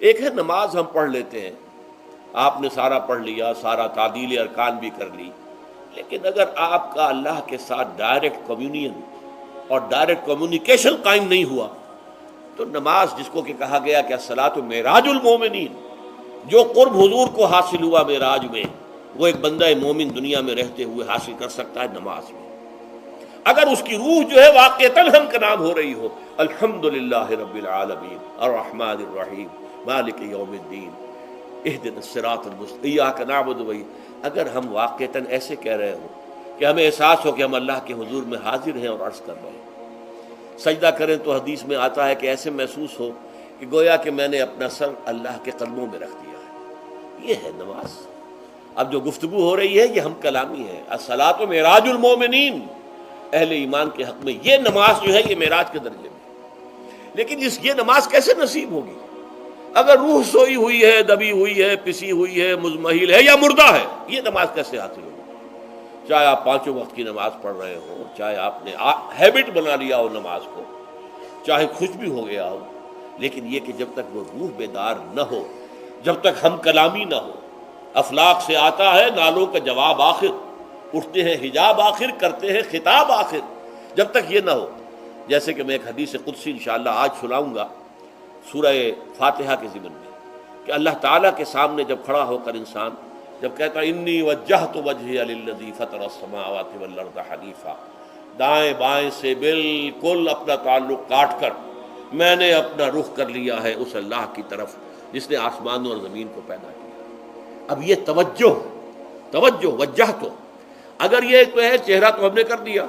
ایک ہے نماز ہم پڑھ لیتے ہیں، آپ نے سارا پڑھ لیا، سارا تعدیل ارکان بھی کر لی، لیکن اگر آپ کا اللہ کے ساتھ ڈائریکٹ کمیونین اور ڈائریکٹ کمیونیکیشن قائم نہیں ہوا تو نماز، جس کو کہ کہا گیا کہ الصلاۃ معراج المومنین، جو قرب حضور کو حاصل ہوا معراج میں، وہ ایک بندہ مومن دنیا میں رہتے ہوئے حاصل کر سکتا ہے نماز میں، اگر اس کی روح جو ہے واقعتاً ہم کا نام ہو رہی ہو، الحمدللہ رب العالمین الرحمن الرحیم مالک یوم الدین اہدنا الصراط المستقیم ایاک نعبد و اگر ہم واقعتاً ایسے کہہ رہے ہوں کہ ہمیں احساس ہو کہ ہم اللہ کے حضور میں حاضر ہیں اور عرض کر رہے ہیں، سجدہ کریں تو حدیث میں آتا ہے کہ ایسے محسوس ہو کہ گویا کہ میں نے اپنا سر اللہ کے قدموں میں رکھ دیا ہے، یہ ہے نماز۔ اب جو گفتگو ہو رہی ہے یہ ہم کلامی ہے، الصلاۃ معراج المومنین، اہل ایمان کے حق میں یہ نماز جو ہے یہ معراج کے درجے میں، لیکن یہ نماز کیسے نصیب ہوگی اگر روح سوئی ہوئی ہے، دبی ہوئی ہے، پسی ہوئی ہے، مزمحل ہے یا مردہ ہے؟ یہ نماز کیسے حاصل ہوگی؟ چاہے آپ پانچوں وقت کی نماز پڑھ رہے ہوں، چاہے آپ نے ہیبٹ بنا لیا ہو نماز کو، چاہے خوش بھی ہو گیا ہو، لیکن یہ کہ جب تک وہ روح بیدار نہ ہو، جب تک ہم کلامی نہ ہو، افلاق سے آتا ہے نالوں کا جواب آخر، اٹھتے ہیں حجاب آخر، کرتے ہیں خطاب آخر، جب تک یہ نہ ہو، جیسے کہ میں ایک حدیث قدسی انشاءاللہ آج سناؤں گا سورہ فاتحہ کے ضمن میں، کہ اللہ تعالیٰ کے سامنے جب کھڑا ہو کر انسان جب کہتا ہے انی وجہت وجہی للذی فطر السماوات والارض حنیفا، دائیں بائیں سے بالکل اپنا تعلق کاٹ کر میں نے اپنا رخ کر لیا ہے اس اللہ کی طرف جس نے آسمانوں اور زمین کو پیدا کیا۔ اب یہ توجہ وجہ تو اگر یہ تو ہے چہرہ تو ہم نے کر دیا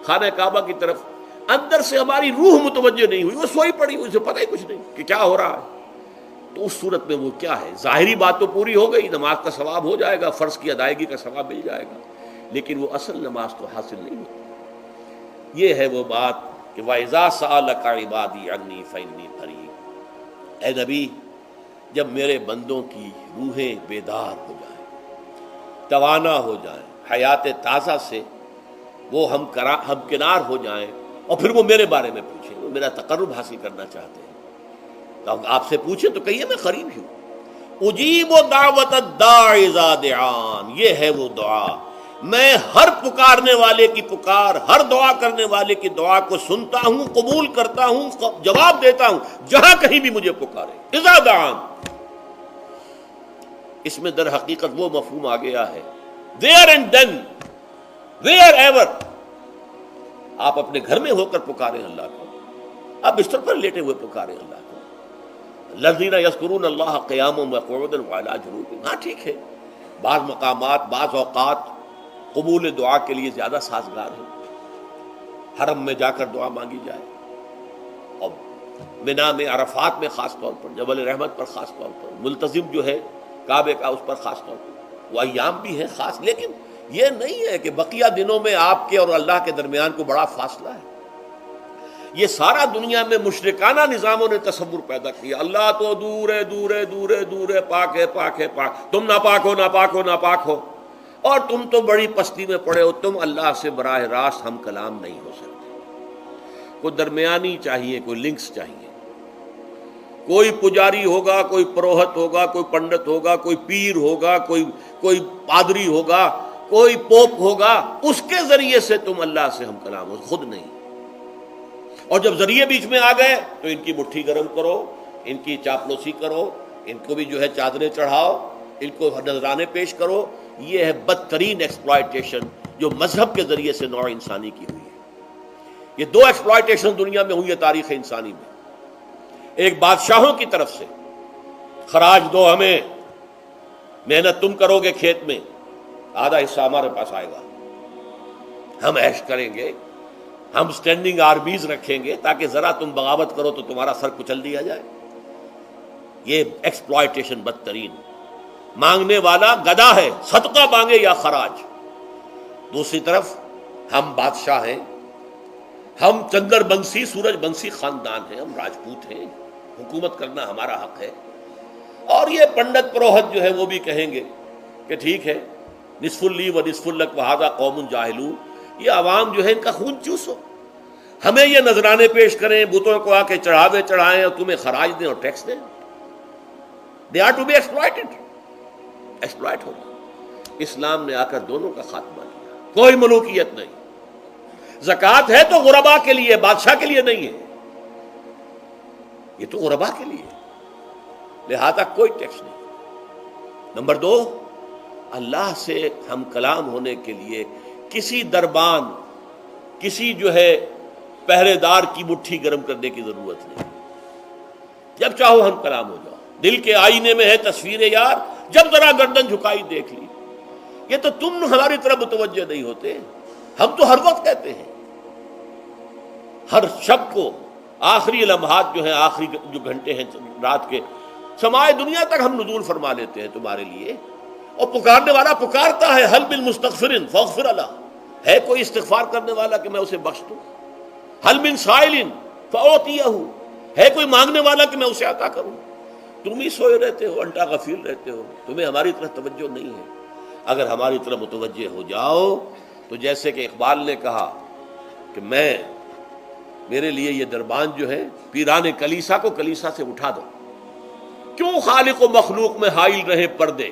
خانہ کعبہ کی طرف، اندر سے ہماری روح متوجہ نہیں ہوئی، وہ سوئی پڑی ہوئی، اسے پتہ ہی کچھ نہیں کہ کیا ہو رہا ہے، تو اس صورت میں وہ کیا ہے؟ ظاہری بات تو پوری ہو گئی، نماز کا ثواب ہو جائے گا، فرض کی ادائیگی کا ثواب مل جائے گا، لیکن وہ اصل نماز تو حاصل نہیں ہوتی۔ یہ ہے وہ بات کہ وَإِذَا سَأَلَكَ عِبَادِي عَنِّي فَإِنِّي قَرِيبٌ، اے نبی جب میرے بندوں کی روحیں بیدار ہو جائیں، توانا ہو جائیں، حیات تازہ سے وہ ہم کنار ہو جائیں، اور پھر وہ میرے بارے میں پوچھیں، وہ میرا تقرب حاصل کرنا چاہتے ہیں، تو آپ سے پوچھیں تو کہیے میں قریب ہی ہوں، اجیب دعوت الداع اذا دعان، یہ ہے وہ دعا، میں ہر پکارنے والے کی پکار، ہر دعا کرنے والے کی دعا کو سنتا ہوں، قبول کرتا ہوں، جواب دیتا ہوں جہاں کہیں بھی مجھے پکارے، اذا دعان۔ اس میں در حقیقت وہ مفہوم آ گیا ہے there and then wherever، آپ اپنے گھر میں ہو کر پکاریں اللہ کو، آپ بستر پر لیٹے ہوئے پکاریں اللہ کو، الذین یذکرون اللہ قیاما وقعودا وعلی جنوبہم، ہاں ٹھیک ہے بعض مقامات بعض اوقات قبول دعا کے لیے زیادہ سازگار ہے، حرم میں جا کر دعا مانگی جائے، اور منا میں عرفات میں خاص طور پر، جبل رحمت پر خاص طور پر، ملتزم جو ہے کعبے کا اس پر خاص طور پر، وہ ایام بھی ہیں خاص، لیکن یہ نہیں ہے کہ بقیہ دنوں میں آپ کے اور اللہ کے درمیان کو بڑا فاصلہ ہے۔ یہ سارا دنیا میں مشرکانہ نظاموں نے تصور پیدا کیا، اللہ تو دور ہے دور ہے دور ہے دور ہے، پاک ہے پاک ہے پاک، تم ناپاک ہو ناپاک ہو ناپاک ہو، اور تم تو بڑی پستی میں پڑے ہو، تم اللہ سے براہ راست ہم کلام نہیں ہو سکتے۔ کوئی درمیانی چاہیے، کوئی لنکس چاہیے، کوئی پجاری ہوگا، کوئی پروہت ہوگا، کوئی پنڈت ہوگا، کوئی پیر ہوگا، کوئی پادری ہوگا، کوئی پوپ ہوگا، اس کے ذریعے سے تم اللہ سے ہم کلام ہو، خود نہیں۔ اور جب ذریعے بیچ میں آ گئے تو ان کی مٹھی گرم کرو، ان کی چاپلوسی کرو، ان کو بھی جو ہے چادریں چڑھاؤ، ان کو نذرانے پیش کرو، یہ ہے بدترین ایکسپلائٹیشن جو مذہب کے ذریعے سے نوع انسانی کی ہوئی ہے۔ یہ دو ایکسپلائٹیشن دنیا میں ہوئی ہے تاریخ انسانی میں، ایک بادشاہوں کی طرف سے خراج دو ہمیں، محنت تم کرو گے کھیت میں، آدھا حصہ ہمارے پاس آئے گا، ہم عیش کریں گے، ہم سٹینڈنگ آرمیز رکھیں گے تاکہ ذرا تم بغاوت کرو تو تمہارا سر کچل دیا جائے۔ یہ ایکسپلائٹیشن بدترین، مانگنے والا گدھا ہے، صدقہ مانگے یا خراج۔ دوسری طرف ہم بادشاہ ہیں، ہم چندر بنسی سورج بنسی خاندان ہیں، ہم راجپوت ہیں، حکومت کرنا ہمارا حق ہے، اور یہ پنڈت پروہت جو ہے وہ بھی کہیں گے کہ ٹھیک ہے نصف لی و نصف لک وہذا قوم جاہلون، یہ عوام جو ہے ان کا خون چوسو، ہمیں یہ نذرانے پیش کریں، بتوں کو آ کے چڑھاوے چڑھائیں اور تمہیں خراج دیں اور ٹیکس دیں۔ They are to be exploited, exploit ہو رہا۔ اسلام نے آ کر دونوں کا خاتمہ کیا، کوئی ملوکیت نہیں۔ زکوٰۃ ہے تو غربا کے لیے، بادشاہ کے لیے نہیں ہے، یہ تو غربا کے لیے، لہذا کوئی ٹیکس نہیں۔ نمبر 2، اللہ سے ہم کلام ہونے کے لیے کسی دربان، کسی جو ہے پہرے دار کی مٹھی گرم کرنے کی ضرورت نہیں، جب چاہو ہم کلام ہو جاؤ۔ دل کے آئینے میں ہے تصویر یار، جب ذرا گردن جھکائی دیکھ لی۔ یہ تو تم ہماری طرف متوجہ نہیں ہوتے، ہم تو ہر وقت کہتے ہیں، ہر شب کو آخری لمحات جو ہیں، آخری جو گھنٹے ہیں رات کے، سمائے دنیا تک ہم نزول فرما لیتے ہیں تمہارے لیے، اور پکارنے والا پکارتا ہے، حل من مستغفر فاغفر له، ہے کوئی استغفار کرنے والا کہ میں اسے بخش دوں؟ حل من سائل فاعطیہ، ہے کوئی مانگنے والا کہ میں اسے عطا کروں؟ تم ہی سوئے رہتے ہو، انٹا غفیر رہتے ہو، تمہیں ہماری طرف توجہ نہیں ہے۔ اگر ہماری طرف متوجہ ہو جاؤ تو جیسے کہ اقبال نے کہا کہ میرے لیے یہ دربان جو ہے، پیران کلیسا کو کلیسا سے اٹھا دو، کیوں خالق و مخلوق میں حائل رہے پردے،